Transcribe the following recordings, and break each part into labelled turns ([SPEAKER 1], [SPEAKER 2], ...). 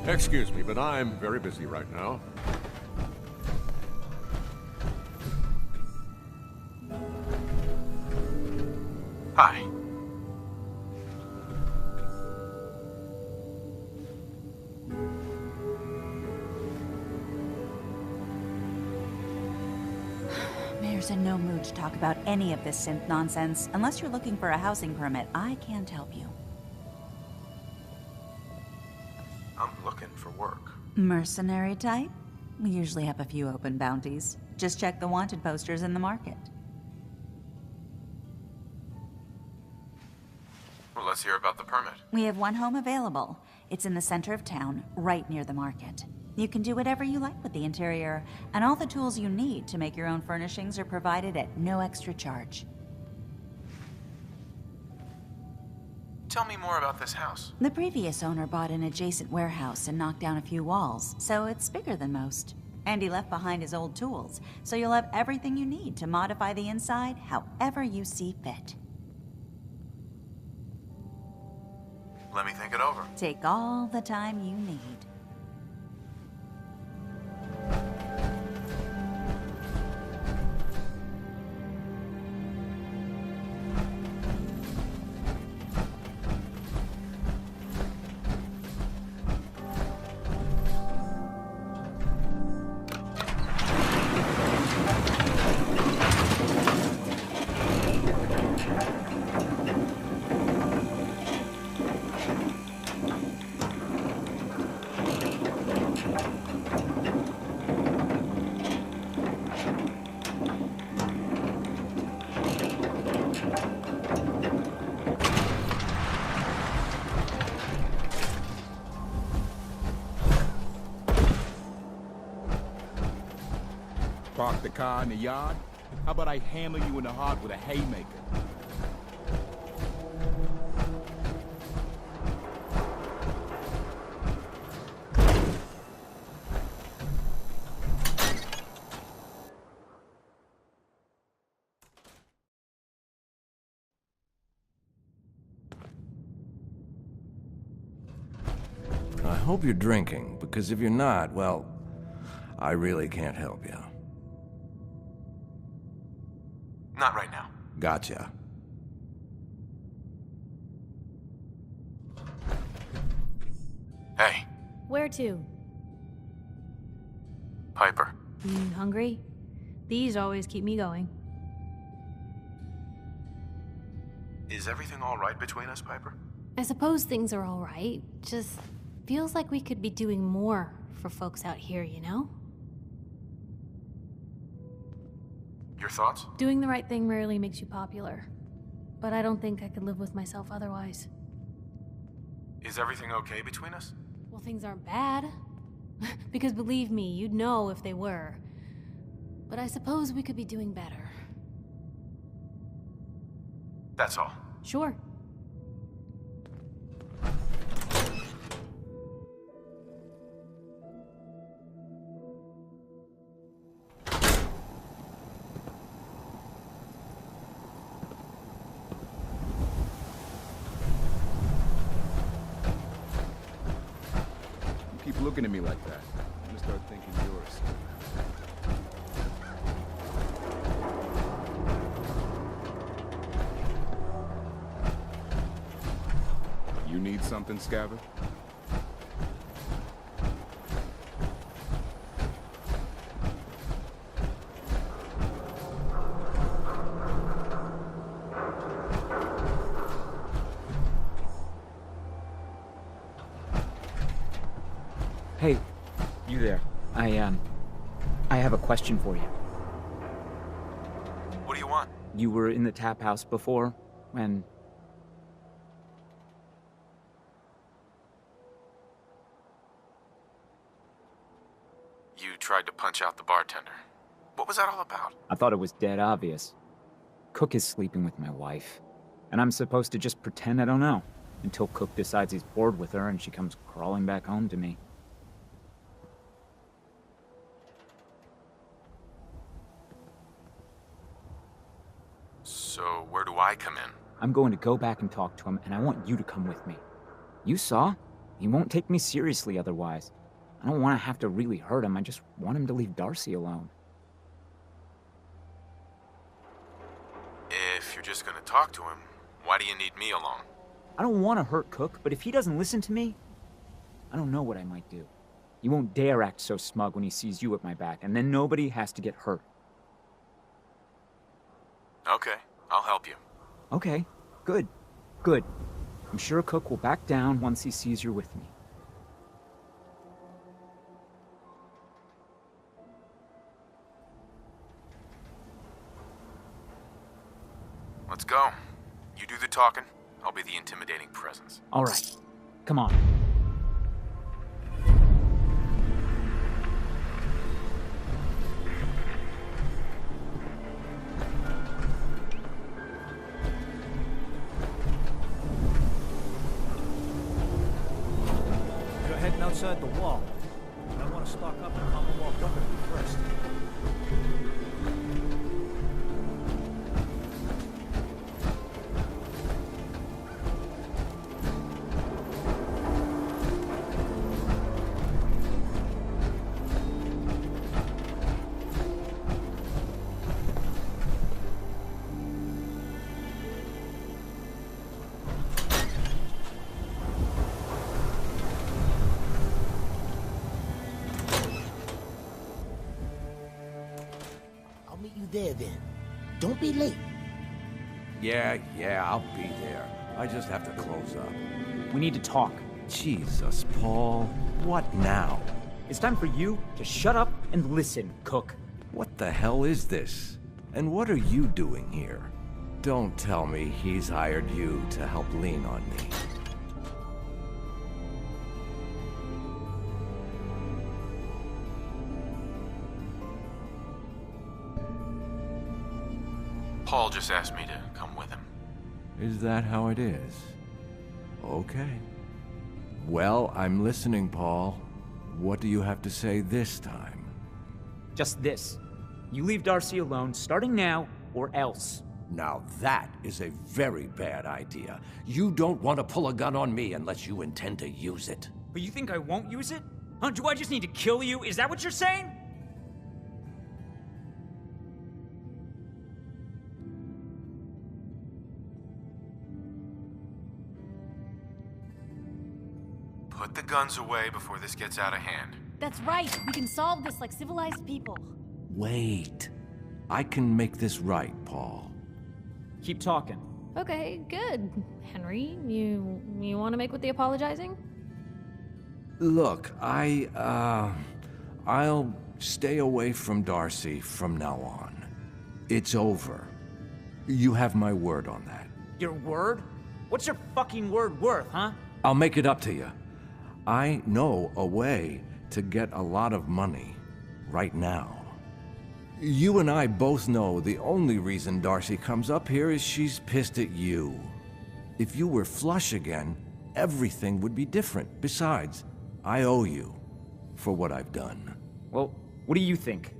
[SPEAKER 1] Excuse me, but I'm very busy right now.
[SPEAKER 2] Hi.
[SPEAKER 3] Mayor's in no mood to talk about any of this synth nonsense. Unless you're looking for a housing permit, I can't help you.
[SPEAKER 2] I'm looking for work.
[SPEAKER 3] Mercenary type? We usually have a few open bounties. Just check the wanted posters in the market.
[SPEAKER 2] Well, let's hear about the permit.
[SPEAKER 3] We have one home available. It's in the center of town, right near the market. You can do whatever you like with the interior, and all the tools you need to make your own furnishings are provided at no extra charge.
[SPEAKER 2] Tell me more about this house.
[SPEAKER 3] The previous owner bought an adjacent warehouse and knocked down a few walls, so it's bigger than most. And he left behind his old tools, so you'll have everything you need to modify the inside however you see fit.
[SPEAKER 2] Let me think it over.
[SPEAKER 3] Take all the time you need.
[SPEAKER 4] Park the car in the yard? How about I hammer you in the heart with a haymaker?
[SPEAKER 5] I hope you're drinking, because if you're not, well, I really can't help you.
[SPEAKER 2] Not right now.
[SPEAKER 5] Gotcha.
[SPEAKER 2] Hey,
[SPEAKER 6] Where to?
[SPEAKER 2] Piper.
[SPEAKER 6] Hungry? These always keep me going.
[SPEAKER 2] Is everything all right between us, Piper?
[SPEAKER 6] I suppose things are all right. Just feels like we could be doing more for folks out here, you know?
[SPEAKER 2] Your thoughts?
[SPEAKER 6] Doing the right thing rarely makes you popular. But I don't think I could live with myself otherwise.
[SPEAKER 2] Is everything okay between us?
[SPEAKER 6] Well, things aren't bad. Because believe me, you'd know if they were. But I suppose we could be doing better.
[SPEAKER 2] That's all.
[SPEAKER 6] Sure.
[SPEAKER 4] You keep looking at me like that. I'm gonna start thinking yours. You need something, Scabbard?
[SPEAKER 7] Hey, you there. I have a question for you.
[SPEAKER 2] What do you want?
[SPEAKER 7] You were in the tap house before, when...
[SPEAKER 2] You tried to punch out the bartender. What was that all about?
[SPEAKER 7] I thought it was dead obvious. Cook is sleeping with my wife, and I'm supposed to just pretend I don't know, until Cook decides he's bored with her and she comes crawling back home to me.
[SPEAKER 2] So where do I come in?
[SPEAKER 7] I'm going to go back and talk to him, and I want you to come with me. You saw? He won't take me seriously otherwise. I don't want to have to really hurt him. I just want him to leave Darcy alone.
[SPEAKER 2] If you're just gonna talk to him, why do you need me along?
[SPEAKER 7] I don't want to hurt Cook, but if he doesn't listen to me, I don't know what I might do. He won't dare act so smug when he sees you at my back, and then nobody has to get hurt.
[SPEAKER 2] Okay, I'll help you.
[SPEAKER 7] Okay, good, good. I'm sure Cook will back down once he sees you're with me.
[SPEAKER 2] Let's go. You do the talking, I'll be the intimidating presence.
[SPEAKER 7] All right, come on.
[SPEAKER 8] You're heading outside the wall. I want to stock up and Commonwealth weaponry first.
[SPEAKER 9] I'll meet you there then. Don't be late.
[SPEAKER 5] Yeah, I'll be there. I just have to close up.
[SPEAKER 7] We need to talk.
[SPEAKER 5] Jesus, Paul. What now?
[SPEAKER 7] It's time for you to shut up and listen, Cook.
[SPEAKER 5] What the hell is this? And what are you doing here? Don't tell me he's hired you to help lean on me.
[SPEAKER 2] Paul just asked me to come with him.
[SPEAKER 5] Is that how it is? Okay. Well, I'm listening, Paul. What do you have to say this time?
[SPEAKER 7] Just this. You leave Darcy alone, starting now, or else.
[SPEAKER 5] Now that is a very bad idea. You don't want to pull a gun on me unless you intend to use it.
[SPEAKER 7] But you think I won't use it? Huh? Do I just need to kill you? Is that what you're saying?
[SPEAKER 2] Put the guns away before this gets out of hand.
[SPEAKER 6] That's right. We can solve this like civilized people.
[SPEAKER 5] Wait. I can make this right, Paul.
[SPEAKER 7] Keep talking.
[SPEAKER 6] Okay, good. Henry, you want to make with the apologizing?
[SPEAKER 5] Look, I'll stay away from Darcy from now on. It's over. You have my word on that.
[SPEAKER 7] Your word? What's your fucking word worth, huh?
[SPEAKER 5] I'll make it up to you. I know a way to get a lot of money right now. You and I both know the only reason Darcy comes up here is she's pissed at you. If you were flush again, everything would be different. Besides, I owe you for what I've done.
[SPEAKER 7] Well, what do you think?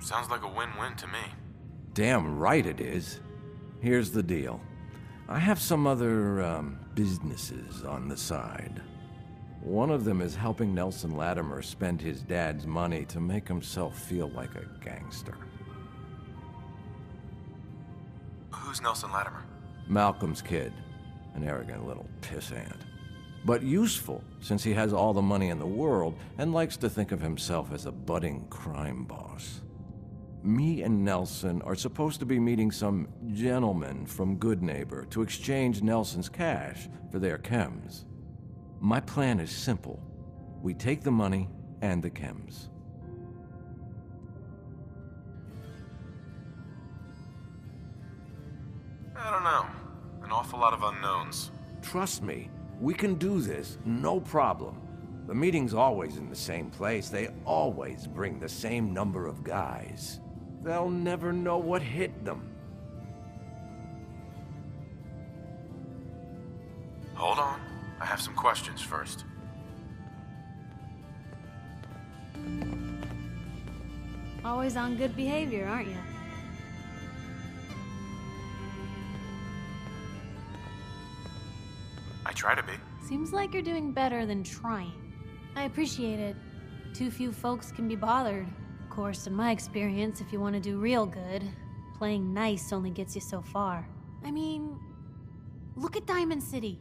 [SPEAKER 2] Sounds like a win-win to me.
[SPEAKER 5] Damn right it is. Here's the deal. I have some other, businesses on the side. One of them is helping Nelson Latimer spend his dad's money to make himself feel like a gangster.
[SPEAKER 2] Who's Nelson Latimer?
[SPEAKER 5] Malcolm's kid. An arrogant little pissant. But useful, since he has all the money in the world and likes to think of himself as a budding crime boss. Me and Nelson are supposed to be meeting some gentleman from Goodneighbor to exchange Nelson's cash for their chems. My plan is simple. We take the money and the chems.
[SPEAKER 2] I don't know. An awful lot of unknowns.
[SPEAKER 5] Trust me, we can do this, no problem. The meeting's always in the same place. They always bring the same number of guys. They'll never know what hit them.
[SPEAKER 2] Hold on. I have some questions first.
[SPEAKER 6] Always on good behavior, aren't you?
[SPEAKER 2] try to be.
[SPEAKER 6] Seems like you're doing better than trying. I appreciate it. Too few folks can be bothered. Of course, in my experience, if you want to do real good, playing nice only gets you so far. I mean, look at Diamond City.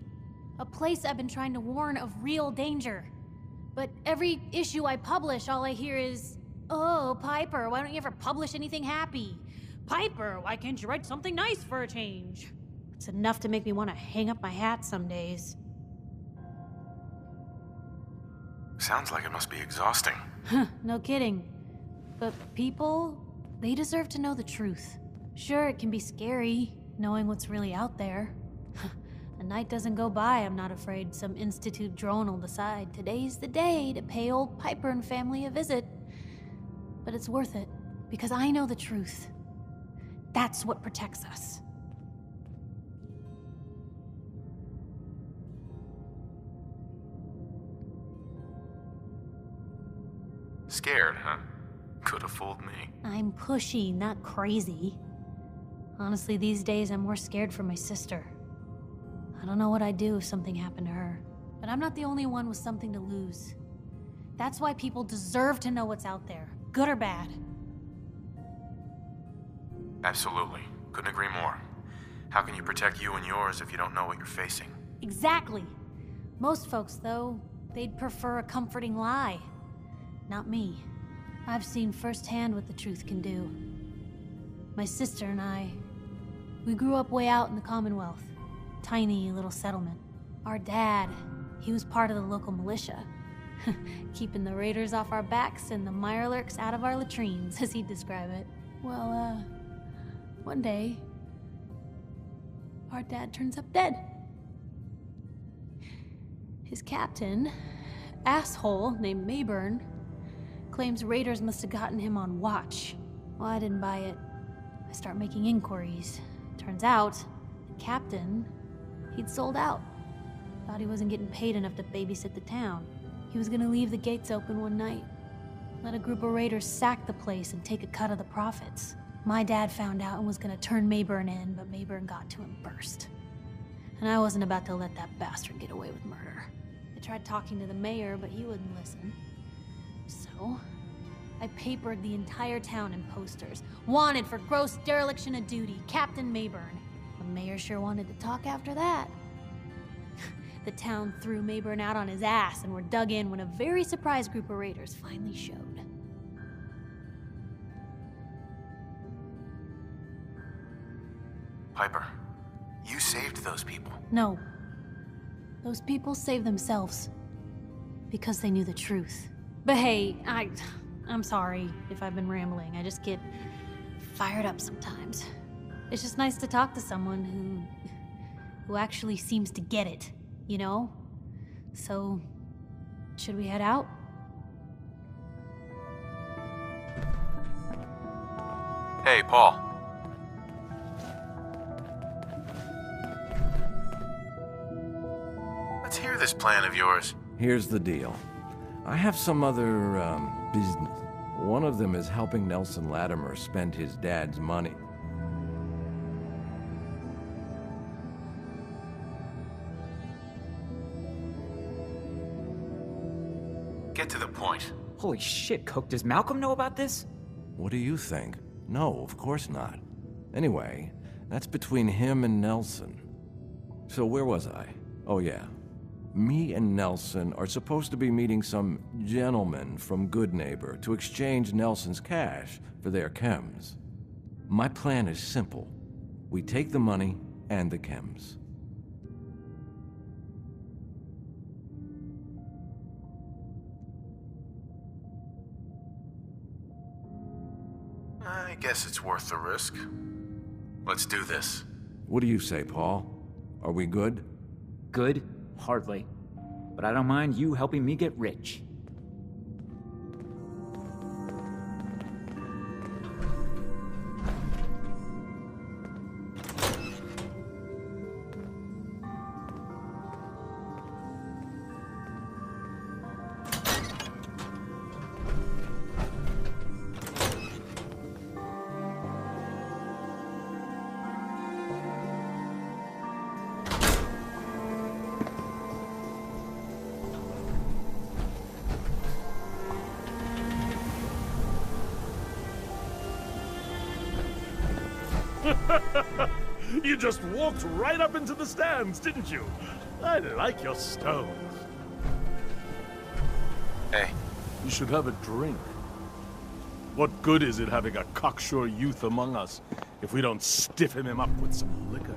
[SPEAKER 6] A place I've been trying to warn of real danger. But every issue I publish, all I hear is, "Oh, Piper, why don't you ever publish anything happy? Piper, why can't you write something nice for a change?" It's enough to make me want to hang up my hat some days.
[SPEAKER 2] Sounds like it must be exhausting.
[SPEAKER 6] No kidding. But people, they deserve to know the truth. Sure, it can be scary, knowing what's really out there. A night doesn't go by, I'm not afraid some Institute drone will decide today's the day to pay old Piper and family a visit. But it's worth it, because I know the truth. That's what protects us.
[SPEAKER 2] Scared, huh? Could have fooled me.
[SPEAKER 6] I'm pushy, not crazy. Honestly, these days I'm more scared for my sister. I don't know what I'd do if something happened to her. But I'm not the only one with something to lose. That's why people deserve to know what's out there, good or bad.
[SPEAKER 2] Absolutely. Couldn't agree more. How can you protect you and yours if you don't know what you're facing?
[SPEAKER 6] Exactly. Most folks, though, they'd prefer a comforting lie. Not me. I've seen firsthand what the truth can do. My sister and I, we grew up way out in the Commonwealth. Tiny little settlement. Our dad, he was part of the local militia. Keeping the raiders off our backs and the mirelurks out of our latrines, as he'd describe it. Well, one day, our dad turns up dead. His captain, asshole named Mayburn, claims raiders must have gotten him on watch. Well, I didn't buy it. I start making inquiries. Turns out, the captain, he'd sold out. Thought he wasn't getting paid enough to babysit the town. He was gonna leave the gates open one night. Let a group of raiders sack the place and take a cut of the profits. My dad found out and was gonna turn Mayburn in, but Mayburn got to him first. And I wasn't about to let that bastard get away with murder. I tried talking to the mayor, but he wouldn't listen. So, I papered the entire town in posters. Wanted for gross dereliction of duty, Captain Mayburn. The mayor sure wanted to talk after that. The town threw Mayburn out on his ass and were dug in when a very surprised group of raiders finally showed.
[SPEAKER 2] Piper, you saved those people.
[SPEAKER 6] No. Those people saved themselves. Because they knew the truth. But hey, I'm sorry if I've been rambling. I just get fired up sometimes. It's just nice to talk to someone who actually seems to get it, you know? So, should we head out?
[SPEAKER 2] Hey, Paul. Let's hear this plan of yours.
[SPEAKER 5] Here's the deal. I have some other, business. One of them is helping Nelson Latimer spend his dad's money.
[SPEAKER 2] Get to the point.
[SPEAKER 7] Holy shit, Cook, does Malcolm know about this?
[SPEAKER 5] What do you think? No, of course not. Anyway, that's between him and Nelson. So where was I? Oh yeah. Me and Nelson are supposed to be meeting some gentleman from Good Neighbor to exchange Nelson's cash for their chems. My plan is simple. We take the money and the chems.
[SPEAKER 2] I guess it's worth the risk. Let's do this.
[SPEAKER 5] What do you say, Paul? Are we good?
[SPEAKER 7] Good? Hardly. But I don't mind you helping me get rich.
[SPEAKER 10] You just walked right up into the stands, didn't you? I like your stones.
[SPEAKER 2] Hey.
[SPEAKER 10] You should have a drink. What good is it having a cocksure youth among us if we don't stiffen him up with some liquor?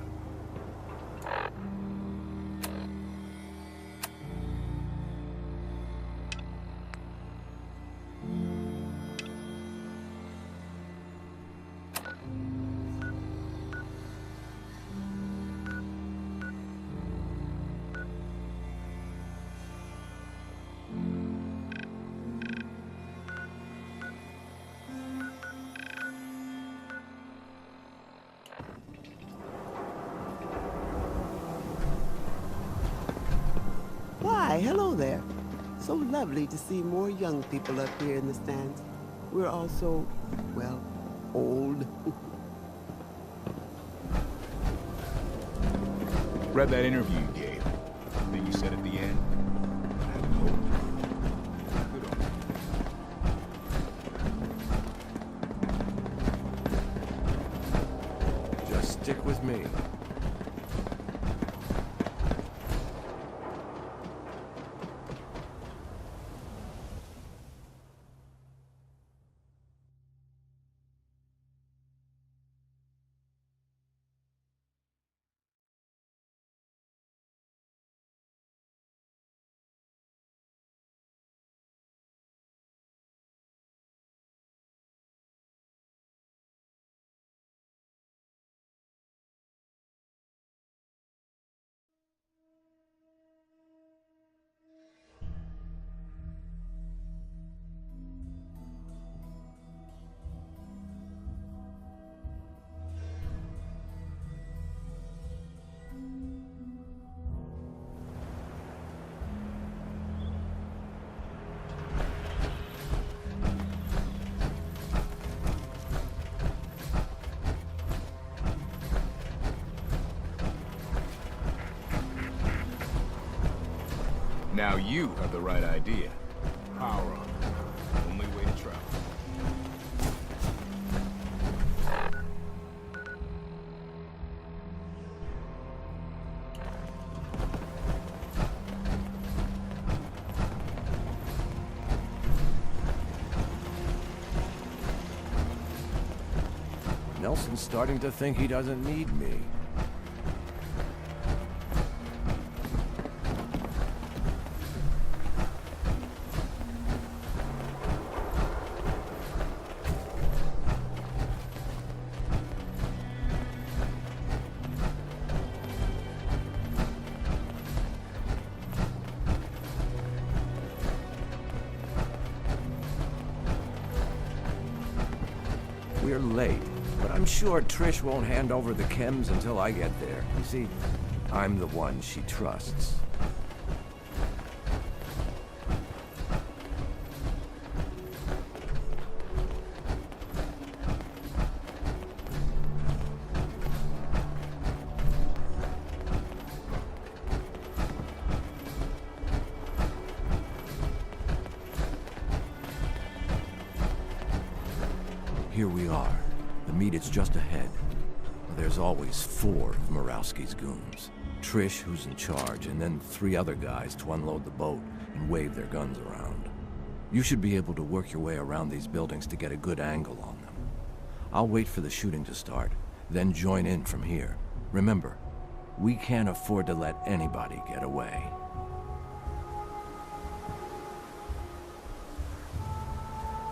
[SPEAKER 11] Why, hello there. So lovely to see more young people up here in the stands. We're all so, well, old.
[SPEAKER 4] Read that interview you gave. Thing you said at the end. I had hope. Good on you.
[SPEAKER 5] Just stick with me.
[SPEAKER 4] Now you have the right idea. Power on. Only way to travel.
[SPEAKER 5] Nelson's starting to think he doesn't need me. We're late, but I'm sure Trish won't hand over the chems until I get there. You see, I'm the one she trusts. Here we are. The meet is just ahead. There's always 4 of Murawski's goons. Trish, who's in charge, and then 3 other guys to unload the boat and wave their guns around. You should be able to work your way around these buildings to get a good angle on them. I'll wait for the shooting to start, then join in from here. Remember, we can't afford to let anybody get away.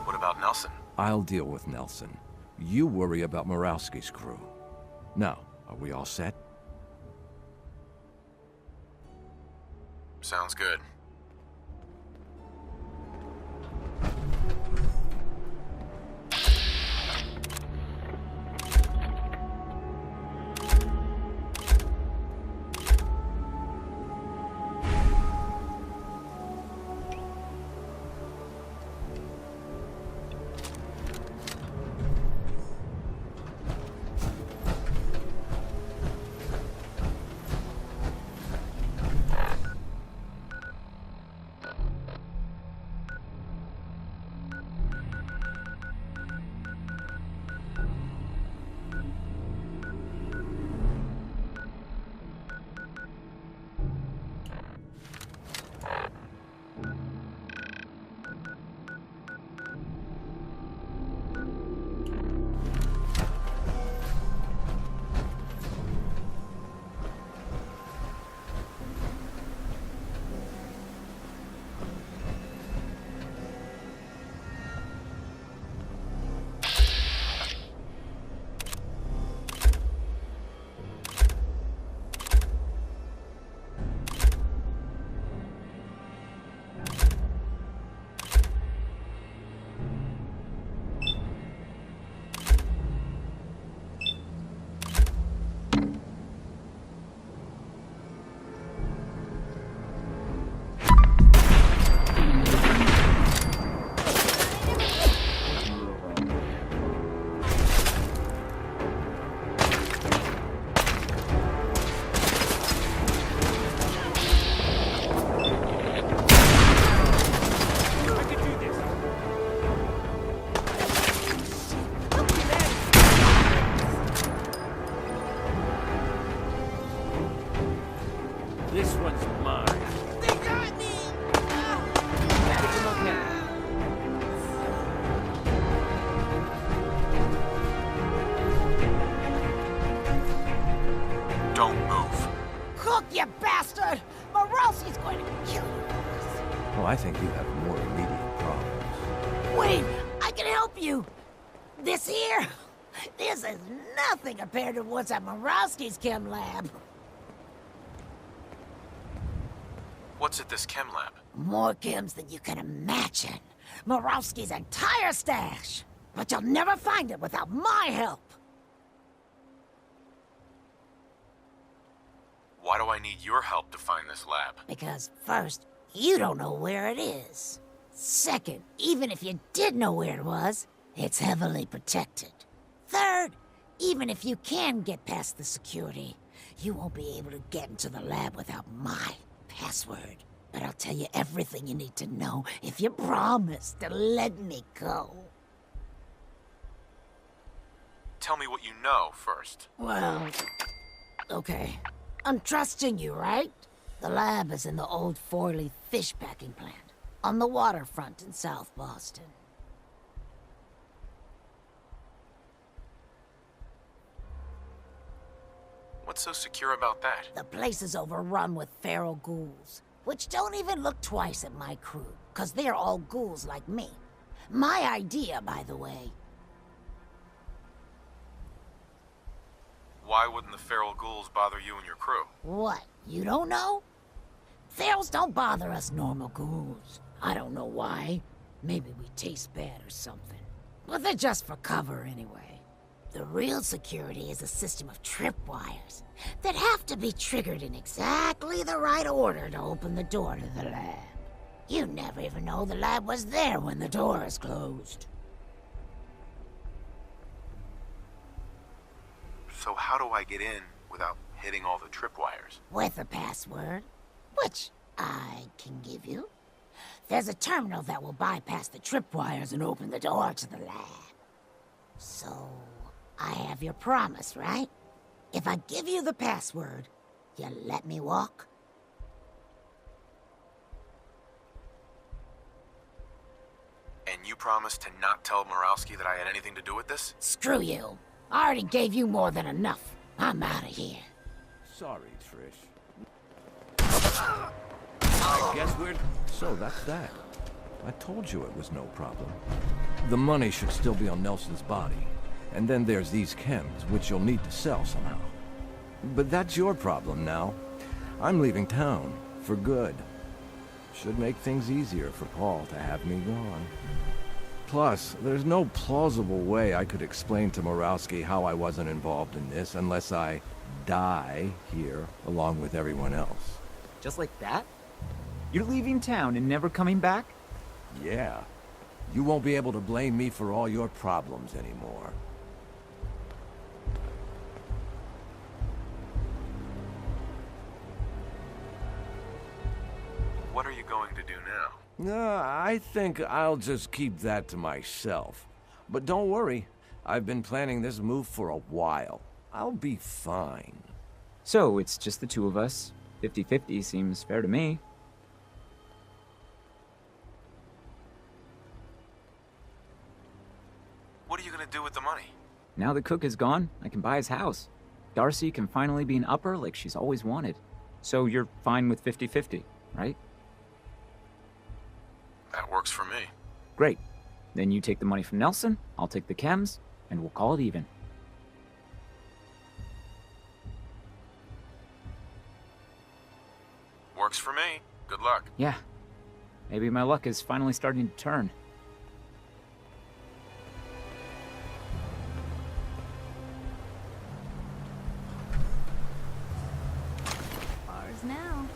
[SPEAKER 2] What about Nelson?
[SPEAKER 5] I'll deal with Nelson. You worry about Murawski's crew. Now, are we all set?
[SPEAKER 2] Sounds good.
[SPEAKER 9] help you. This here, this is nothing compared to what's at Morowski's chem lab.
[SPEAKER 2] What's at this chem lab?
[SPEAKER 9] More chems than you can imagine. Morowski's entire stash. But you'll never find it without my help.
[SPEAKER 2] Why do I need your help to find this lab?
[SPEAKER 9] Because first, you don't know where it is. Second, even if you did know where it was, it's heavily protected. Third, even if you can get past the security, you won't be able to get into the lab without my password. But I'll tell you everything you need to know if you promise to let me go.
[SPEAKER 2] Tell me what you know first.
[SPEAKER 9] Well, okay. I'm trusting you, right? The lab is in the old Forley fish packing plant, on the waterfront in South Boston.
[SPEAKER 2] What's so secure about that?
[SPEAKER 9] The place is overrun with feral ghouls, which don't even look twice at my crew, 'cause they're all ghouls like me. My idea, by the way.
[SPEAKER 2] Why wouldn't the feral ghouls bother you and your crew?
[SPEAKER 9] What, you don't know? Ferals don't bother us normal ghouls. I don't know why. Maybe we taste bad or something. But they're just for cover anyway. The real security is a system of tripwires that have to be triggered in exactly the right order to open the door to the lab. You never even know the lab was there when the door is closed.
[SPEAKER 2] So how do I get in without hitting all the tripwires?
[SPEAKER 9] With a password, which I can give you. There's a terminal that will bypass the tripwires and open the door to the lab. So, I have your promise, right? If I give you the password, you let me walk?
[SPEAKER 2] And you promised to not tell Morowski that I had anything to do with this?
[SPEAKER 9] Screw you. I already gave you more than enough. I'm out of here.
[SPEAKER 5] Sorry, Trish. I guess we're... So that's that. I told you it was no problem. The money should still be on Nelson's body. And then there's these chems, which you'll need to sell somehow. But that's your problem now. I'm leaving town, for good. Should make things easier for Paul to have me gone. Plus, there's no plausible way I could explain to Morowski how I wasn't involved in this unless I die here along with everyone else.
[SPEAKER 7] Just like that? You're leaving town and never coming back?
[SPEAKER 5] Yeah. You won't be able to blame me for all your problems anymore.
[SPEAKER 2] What are you going to do now?
[SPEAKER 5] I think I'll just keep that to myself. But don't worry, I've been planning this move for a while. I'll be fine.
[SPEAKER 7] So, it's just the two of us. 50-50 seems fair to me.
[SPEAKER 2] What are you gonna do with the money?
[SPEAKER 7] Now that Cook is gone, I can buy his house. Darcy can finally be an upper like she's always wanted. So you're fine with 50-50, right?
[SPEAKER 2] That works for me.
[SPEAKER 7] Great. Then you take the money from Nelson, I'll take the chems, and we'll call it even.
[SPEAKER 2] Works for me. Good luck.
[SPEAKER 7] Yeah. Maybe my luck is finally starting to turn.
[SPEAKER 6] Ours now.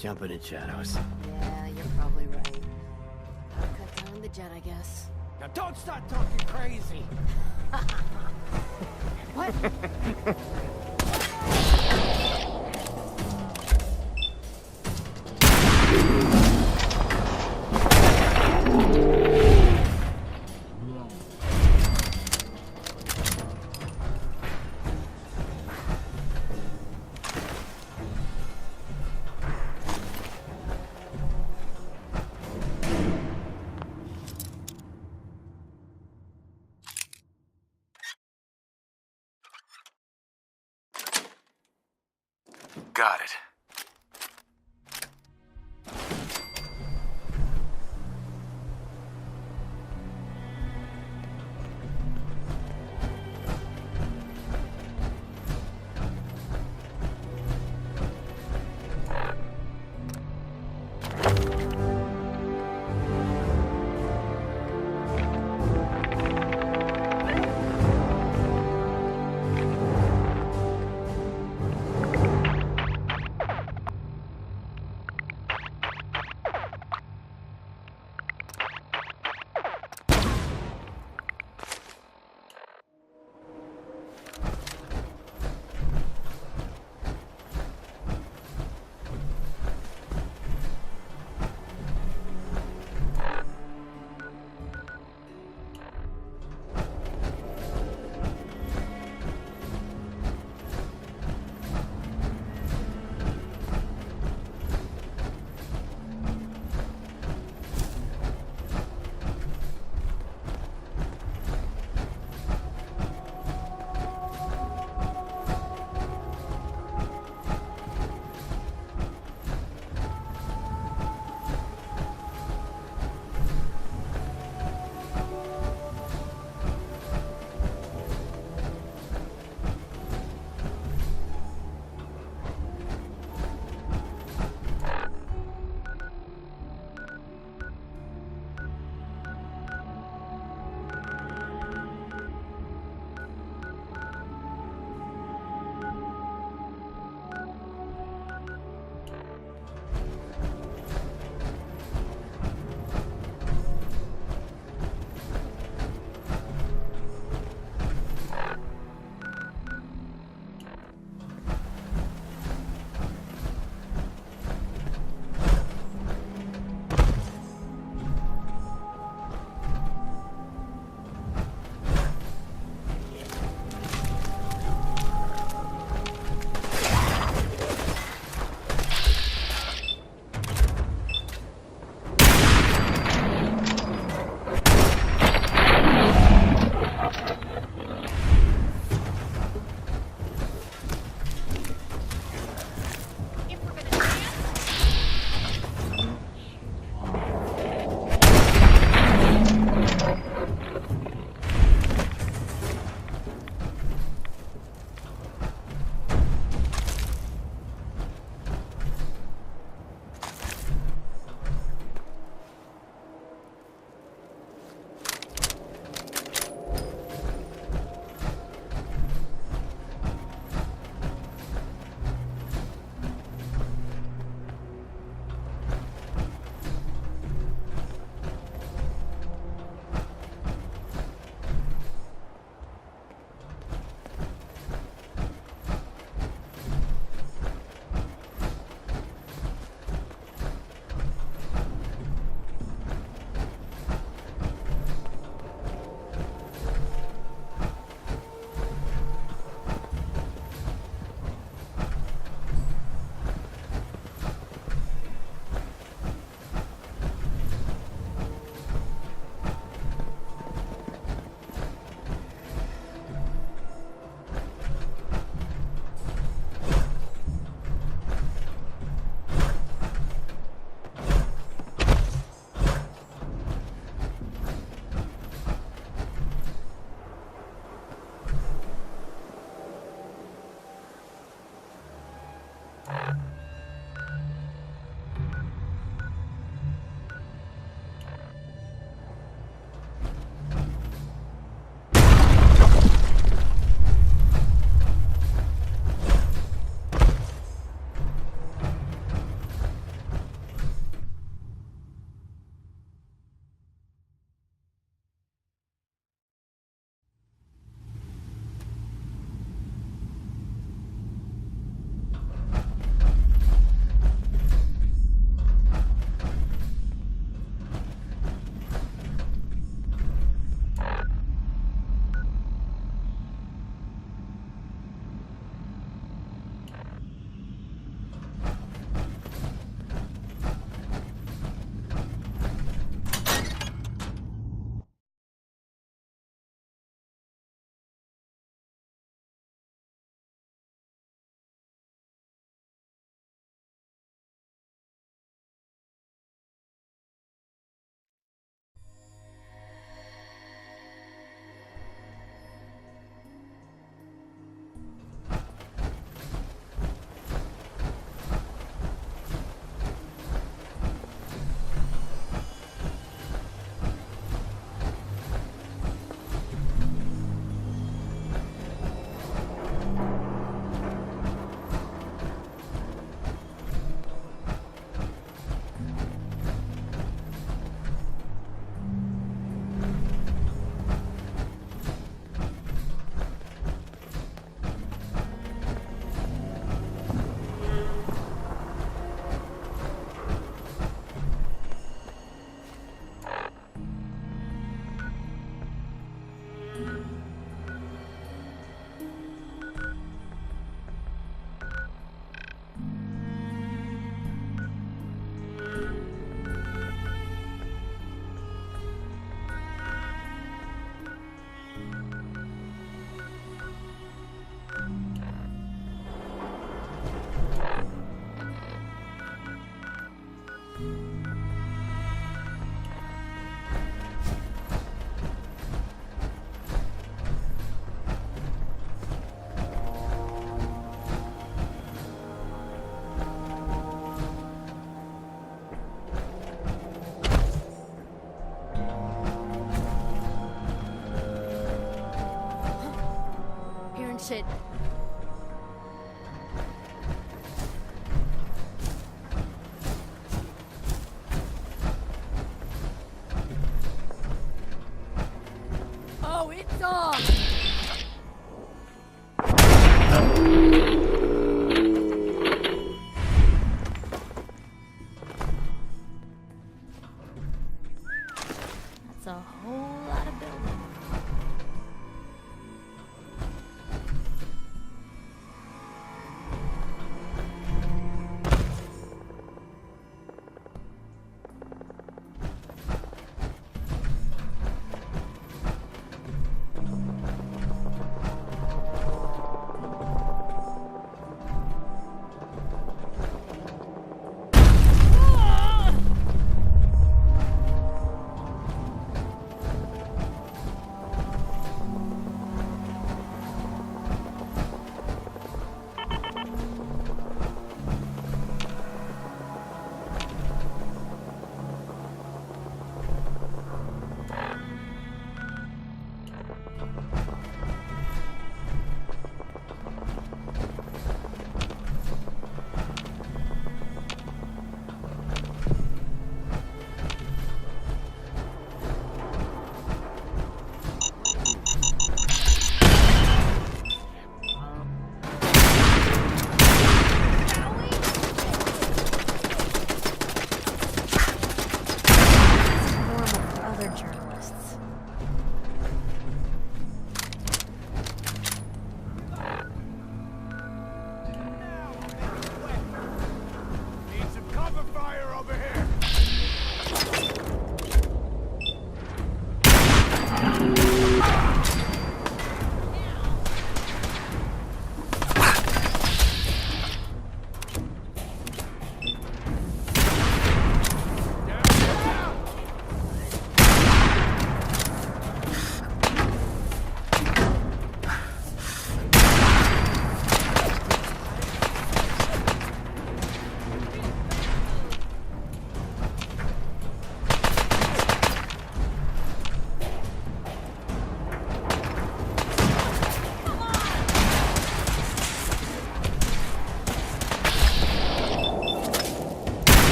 [SPEAKER 12] jumping in shadows.
[SPEAKER 13] Yeah, you're probably right. I'll cut down on the jet, I guess.
[SPEAKER 8] Now don't start talking crazy!
[SPEAKER 13] What?
[SPEAKER 2] Got it.
[SPEAKER 13] Hearing shit. Oh, it's on! That's a whole lot of building.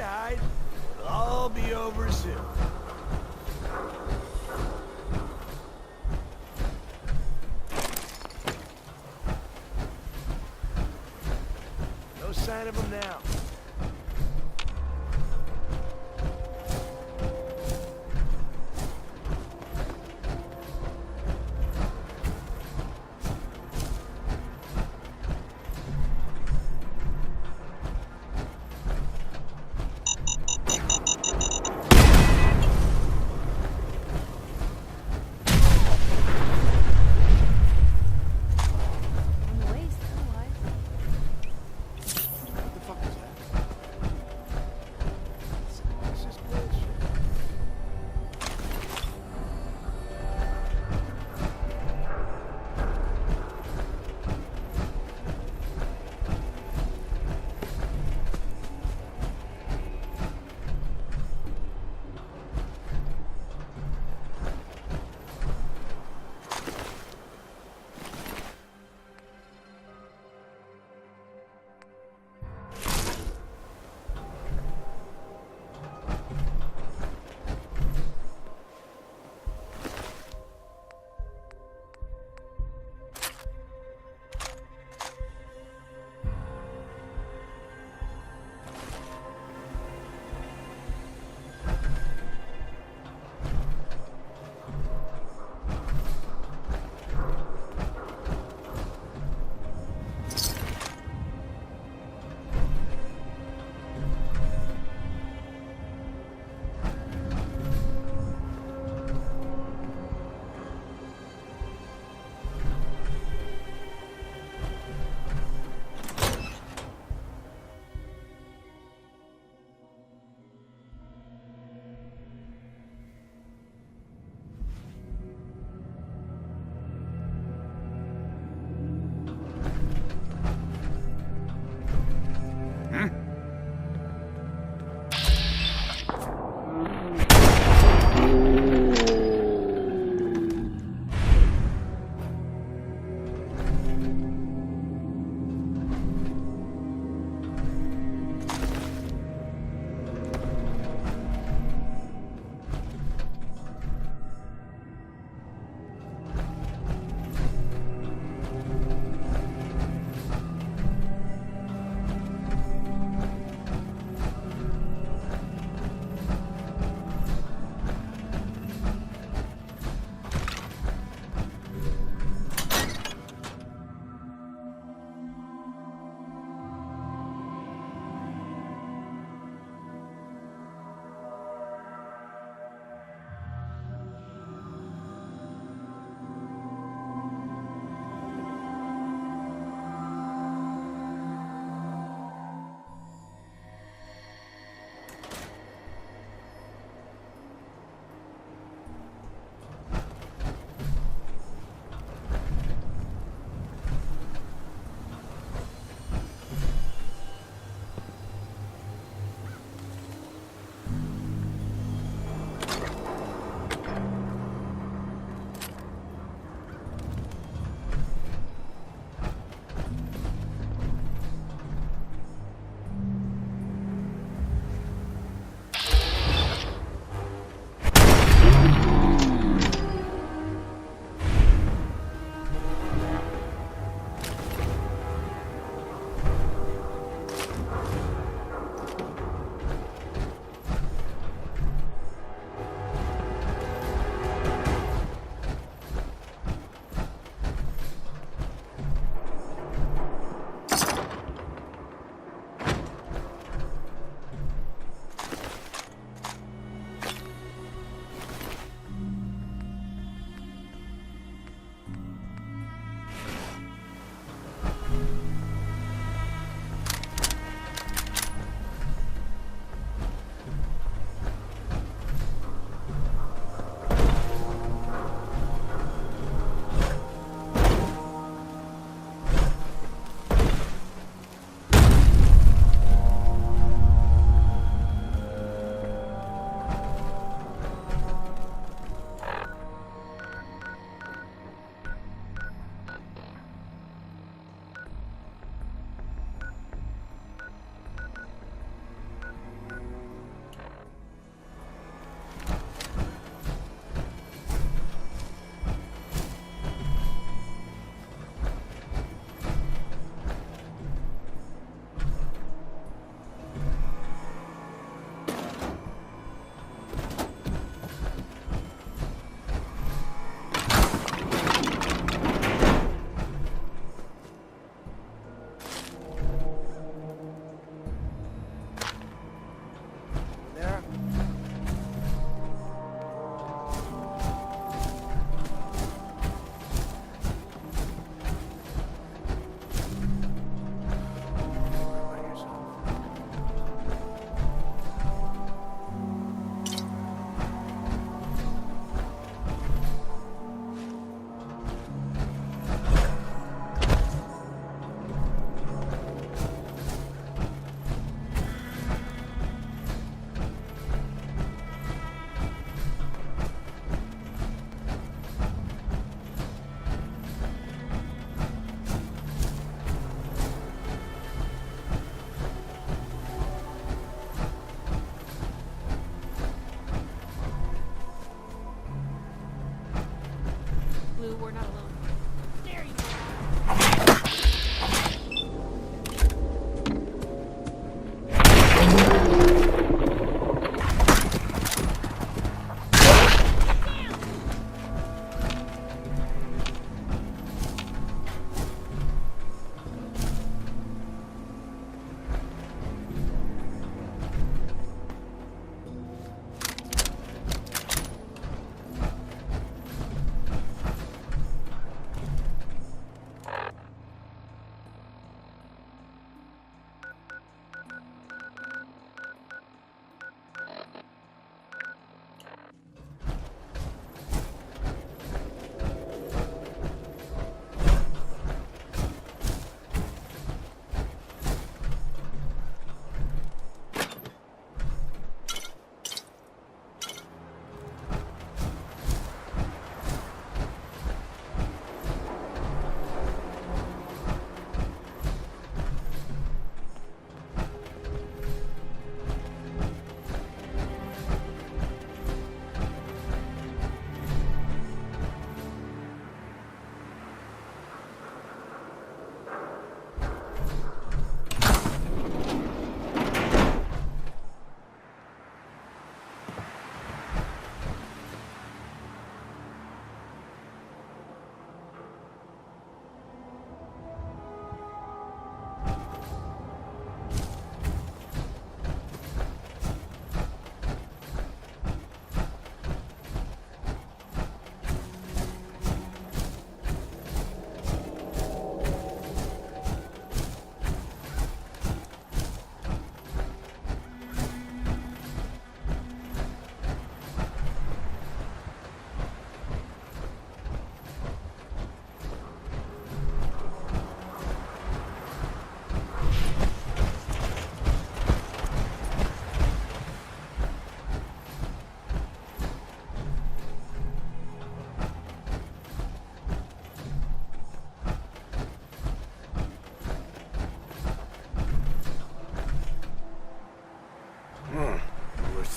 [SPEAKER 8] hide. It'll all be over soon. No sign of him now.
[SPEAKER 6] On the waist, otherwise.
[SPEAKER 8] What the fuck is that?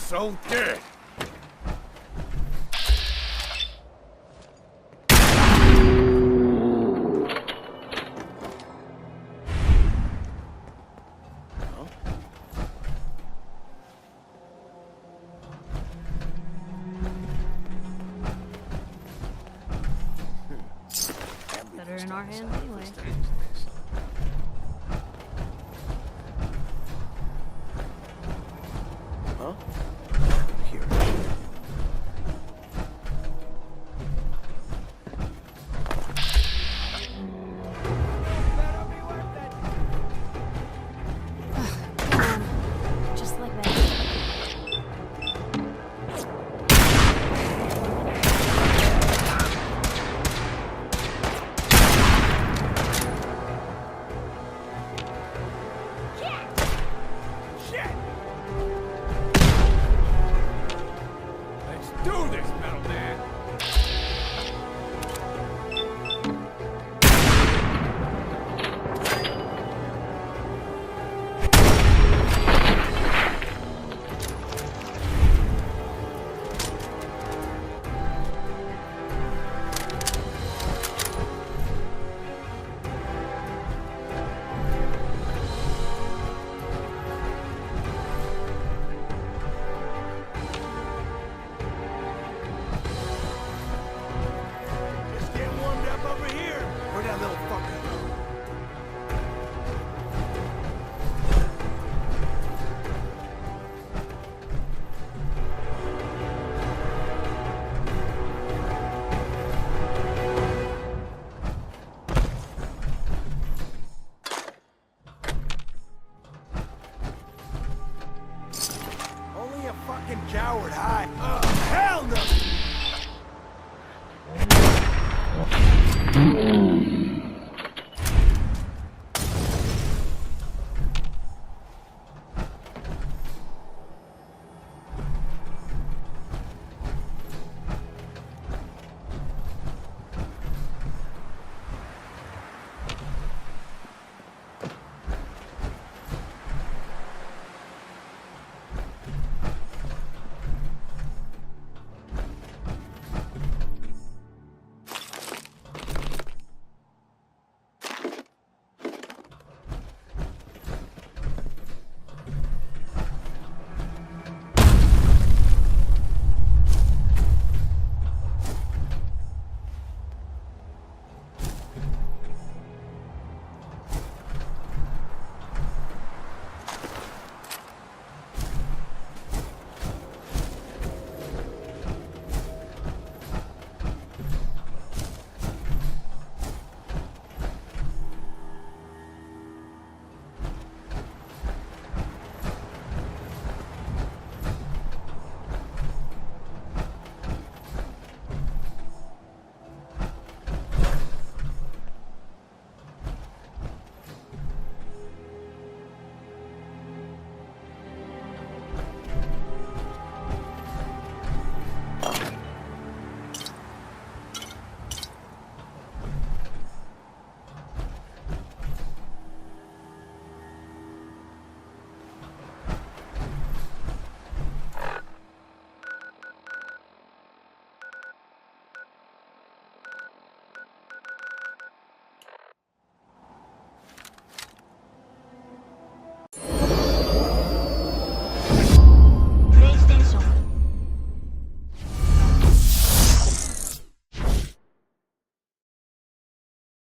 [SPEAKER 4] so dead.
[SPEAKER 6] Better in our hands anyway.
[SPEAKER 4] Huh? Here.
[SPEAKER 6] Just like that.
[SPEAKER 4] Let's do this, metal man. Just get warmed up over here. Where'd that little fucker go? Only a fucking coward hides.